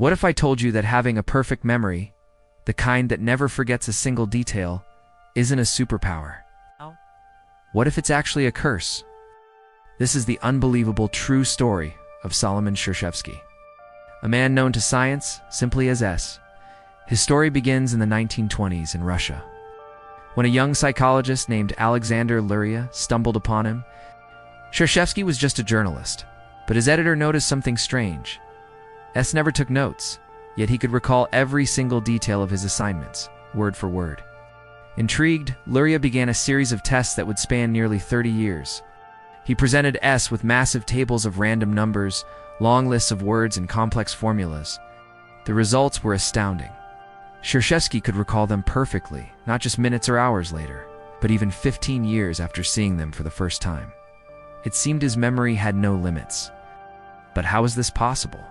What if I told you that having a perfect memory, the kind that never forgets a single detail, isn't a superpower? What if it's actually a curse? This is the unbelievable true story of Solomon Shereshevsky, a man known to science simply as S. His story begins in the 1920s in Russia, when a young psychologist named Alexander Luria stumbled upon him. Shereshevsky was just a journalist, but his editor noticed something strange. S never took notes, yet he could recall every single detail of his assignments, word for word. Intrigued, Luria began a series of tests that would span nearly 30 years. He presented S with massive tables of random numbers, long lists of words, and complex formulas. The results were astounding. Shereshevsky could recall them perfectly, not just minutes or hours later, but even 15 years after seeing them for the first time. It seemed his memory had no limits. But how was this possible?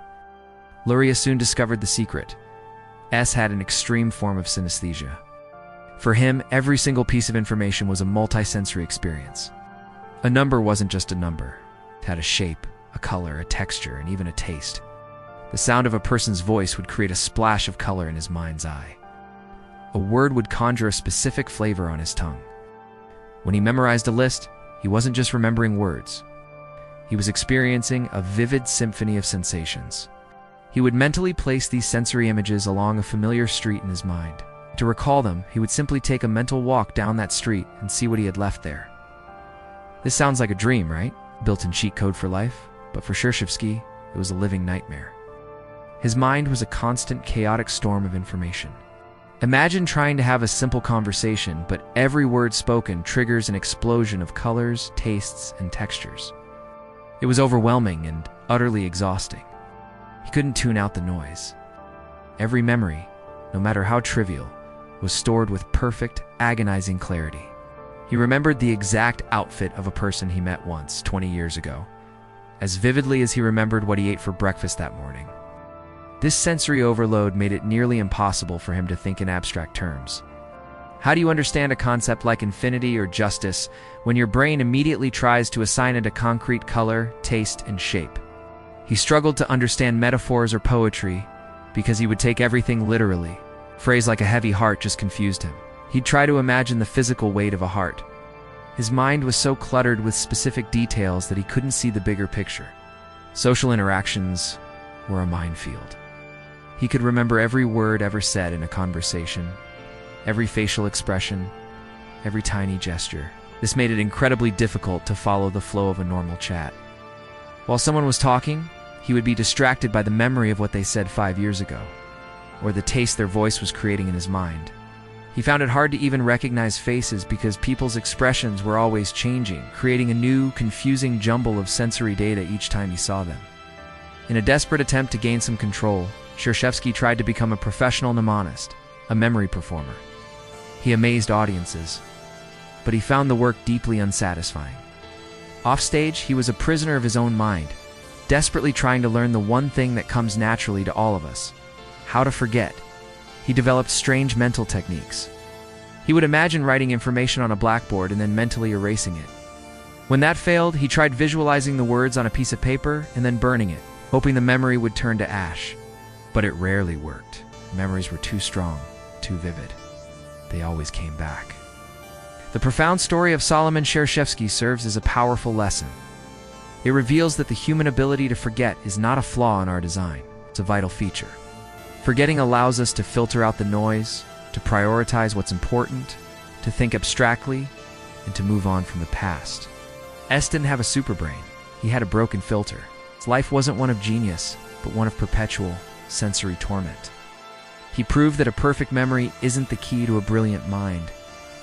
Luria soon discovered the secret. S had an extreme form of synesthesia. For him, every single piece of information was a multisensory experience. A number wasn't just a number. It had a shape, a color, a texture, and even a taste. The sound of a person's voice would create a splash of color in his mind's eye. A word would conjure a specific flavor on his tongue. When he memorized a list, he wasn't just remembering words. He was experiencing a vivid symphony of sensations. He would mentally place these sensory images along a familiar street in his mind. To recall them, he would simply take a mental walk down that street and see what he had left there. This sounds like a dream, right? Built-in cheat code for life, but for Shereshevsky, it was a living nightmare. His mind was a constant, chaotic storm of information. Imagine trying to have a simple conversation, but every word spoken triggers an explosion of colors, tastes, and textures. It was overwhelming and utterly exhausting. He couldn't tune out the noise. Every memory, no matter how trivial, was stored with perfect, agonizing clarity. He remembered the exact outfit of a person he met once, 20 years ago, as vividly as he remembered what he ate for breakfast that morning. This sensory overload made it nearly impossible for him to think in abstract terms. How do you understand a concept like infinity or justice when your brain immediately tries to assign it a concrete color, taste, and shape? He struggled to understand metaphors or poetry because he would take everything literally. A phrase like a heavy heart just confused him. He'd try to imagine the physical weight of a heart. His mind was so cluttered with specific details that he couldn't see the bigger picture. Social interactions were a minefield. He could remember every word ever said in a conversation, every facial expression, every tiny gesture. This made it incredibly difficult to follow the flow of a normal chat. While someone was talking, he would be distracted by the memory of what they said 5 years ago, or the taste their voice was creating in his mind. He found it hard to even recognize faces because people's expressions were always changing, creating a new, confusing jumble of sensory data each time he saw them. In a desperate attempt to gain some control, Shereshevsky tried to become a professional mnemonist, a memory performer. He amazed audiences, but he found the work deeply unsatisfying. Offstage, he was a prisoner of his own mind, desperately trying to learn the one thing that comes naturally to all of us: how to forget. He developed strange mental techniques. He would imagine writing information on a blackboard and then mentally erasing it. When that failed, he tried visualizing the words on a piece of paper and then burning it, hoping the memory would turn to ash. But it rarely worked. Memories were too strong, too vivid. They always came back. The profound story of Solomon Shereshevsky serves as a powerful lesson. It reveals that the human ability to forget is not a flaw in our design. It's a vital feature. Forgetting allows us to filter out the noise, to prioritize what's important, to think abstractly, and to move on from the past. S didn't have a superbrain. He had a broken filter. His life wasn't one of genius, but one of perpetual sensory torment. He proved that a perfect memory isn't the key to a brilliant mind,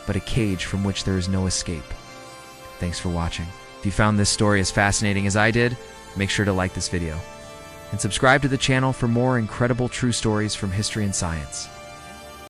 but a cage from which there is no escape. Thanks for watching. If you found this story as fascinating as I did, make sure to like this video and subscribe to the channel for more incredible true stories from history and science.